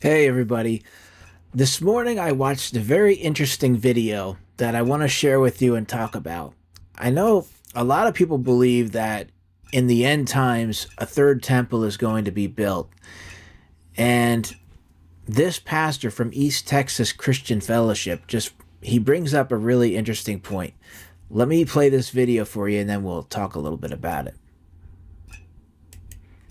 Hey everybody. This morning I watched a very interesting video that I want to share with you and talk about. I know a lot of people believe that in the end times a third temple is going to be built. And this pastor from East Texas Christian Fellowship he brings up a really interesting point. Let me play this video for you and then we'll talk a little bit about it.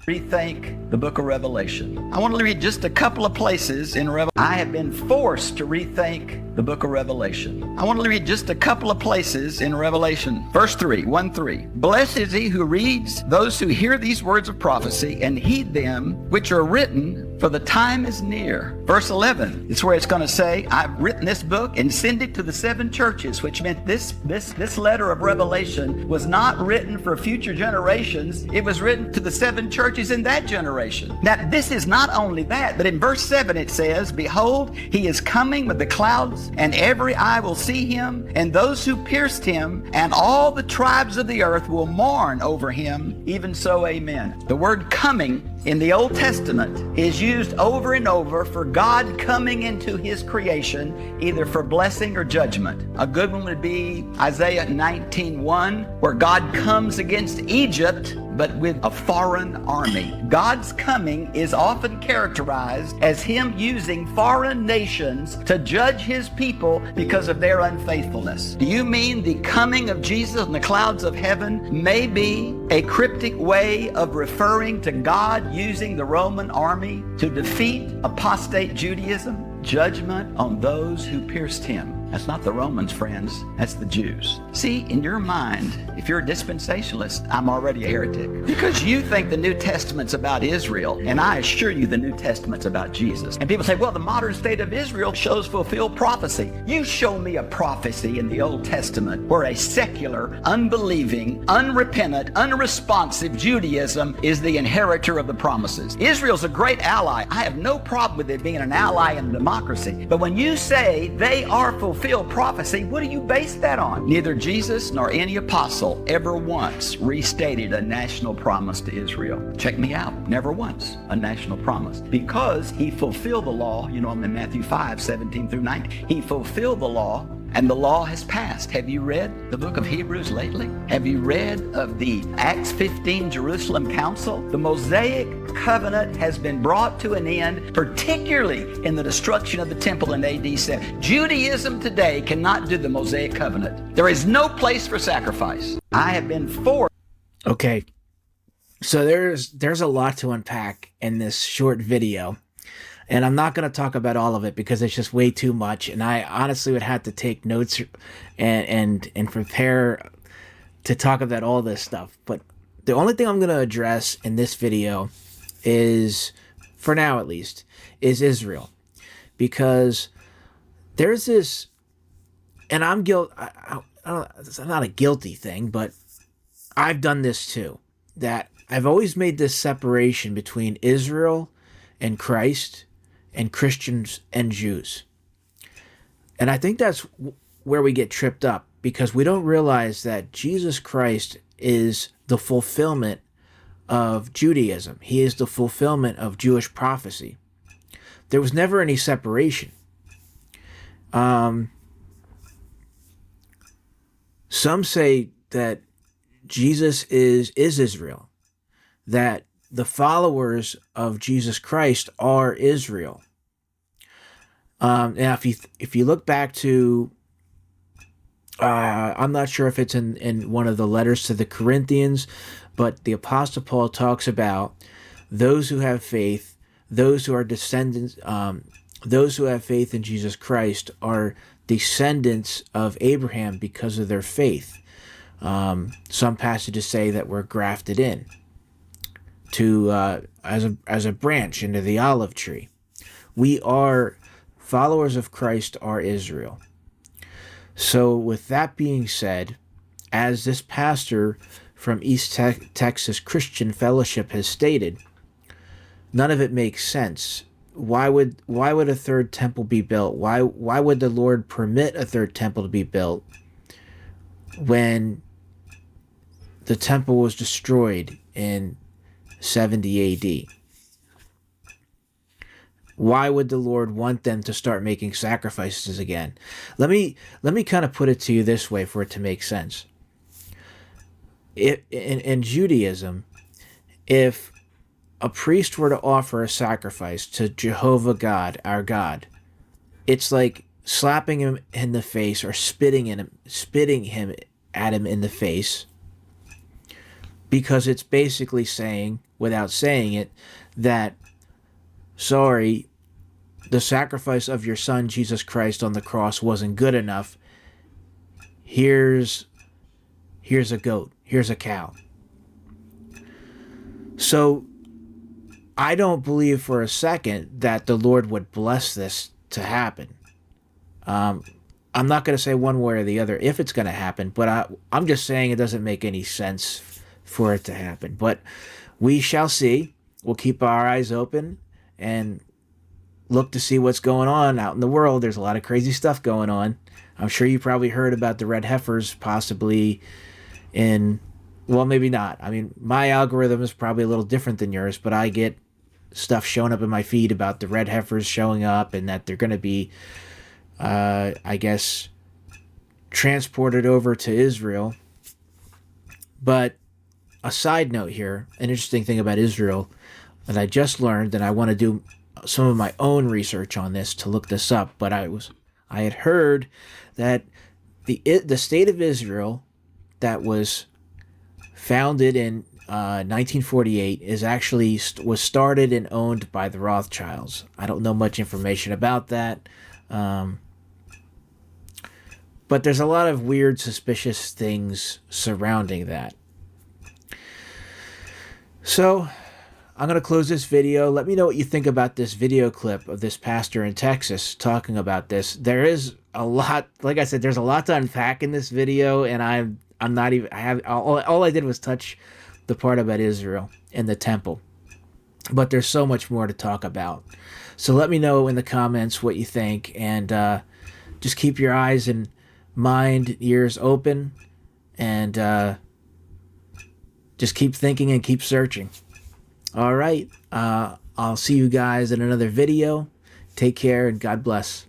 Rethink the book of Revelation. I want to read just a couple of places in Revelation. I have been forced to rethink the book of Revelation. I want to read just a couple of places in Revelation. Verse 3, 1-3. Blessed is he who reads, those who hear these words of prophecy and heed them which are written, for the time is near. Verse 11 is where it's going to say, I've written this book and send it to the seven churches, which meant this letter of Revelation was not written for future generations. It was written to the seven churches in that generation. Now, this is not only that, but in verse 7 it says, behold, he is coming with the clouds, and every eye will see him, and those who pierced him, and all the tribes of the earth will mourn over him. Even so, amen. The word coming in the Old Testament is used over and over for God coming into his creation, either for blessing or judgment. A good one would be Isaiah 19:1, where God comes against Egypt, but with a foreign army. God's coming is often characterized as him using foreign nations to judge his people because of their unfaithfulness. Do you mean the coming of Jesus in the clouds of heaven may be a cryptic way of referring to God using the Roman army to defeat apostate Judaism? Judgment on those who pierced him. That's not the Romans, friends. That's the Jews. See, in your mind, if you're a dispensationalist, I'm already a heretic. Because you think the New Testament's about Israel, and I assure you the New Testament's about Jesus. And people say, well, the modern state of Israel shows fulfilled prophecy. You show me a prophecy in the Old Testament where a secular, unbelieving, unrepentant, unresponsive Judaism is the inheritor of the promises. Israel's a great ally. I have no problem with it being an ally in a democracy. But when you say they are fulfilled prophecy, what do you base that on? Neither Jesus nor any apostle ever once restated a national promise to Israel. Check me out. Never once a national promise. Because he fulfilled the law, in Matthew 5:17-19. He fulfilled the law, and the law has passed. Have you read the book of Hebrews lately? Have you read of the Acts 15 Jerusalem Council? The Mosaic covenant has been brought to an end, particularly in the destruction of the temple in AD 7. Judaism today cannot do the Mosaic covenant. There is no place for sacrifice. I have been forced. Okay. So there's a lot to unpack in this short video. And I'm not going to talk about all of it because it's just way too much. And I honestly would have to take notes and prepare to talk about all this stuff. But the only thing I'm going to address in this video is, for now at least, is Israel. Because there's this, and I'm guilty, it's not a guilty thing, but I've done this too. That I've always made this separation between Israel and Christ and Christians and Jews. And I think that's where we get tripped up, because we don't realize that Jesus Christ is the fulfillment of Judaism. He is the fulfillment of Jewish prophecy. There was never any separation. Some say that Jesus is Israel, that the followers of Jesus Christ are Israel. Now, if you look back to, I'm not sure if it's in one of the letters to the Corinthians, but the Apostle Paul talks about those who have faith, those who are descendants, those who have faith in Jesus Christ are descendants of Abraham because of their faith. Some passages say that we're grafted in to as a branch into the olive tree. We are followers of Christ, are Israel. So with that being said, as this pastor from East Texas Christian Fellowship has stated, none of it makes sense. Why would a third temple be built? Why would the Lord permit a third temple to be built when the temple was destroyed in 70 AD? Why would the Lord want them to start making sacrifices again? Let me kind of put it to you this way for it to make sense. In Judaism, if a priest were to offer a sacrifice to Jehovah God, our God, it's like slapping him in the face or spitting him at him in the face, because it's basically saying, without saying it, that sorry, the sacrifice of your son Jesus Christ on the cross wasn't good enough. Here's a goat. Here's a cow. So I don't believe for a second that the Lord would bless this to happen. I'm not going to say one way or the other if it's going to happen, but I'm just saying it doesn't make any sense for it to happen. But we shall see. We'll keep our eyes open and look to see what's going on out in the world. There's a lot of crazy stuff going on. I'm sure you probably heard about the red heifers possibly well, maybe not. I mean, my algorithm is probably a little different than yours, but I get stuff showing up in my feed about the red heifers showing up and that they're going to be, I guess, transported over to Israel. But a side note here, an interesting thing about Israel that I just learned, and I want to do some of my own research on this to look this up, but I had heard that the state of Israel that was founded in 1948 is actually was started and owned by the Rothschilds. I don't know much information about that, but there's a lot of weird, suspicious things surrounding that. So I'm going to close this video. Let me know what you think about this video clip of this pastor in Texas talking about this. There is a lot, like I said, there's a lot to unpack in this video, and I'm not even, all I did was touch the part about Israel and the temple. But there's so much more to talk about. So let me know in the comments what you think, and just keep your eyes and mind, ears open, and just keep thinking and keep searching. All right. I'll see you guys in another video. Take care and God bless.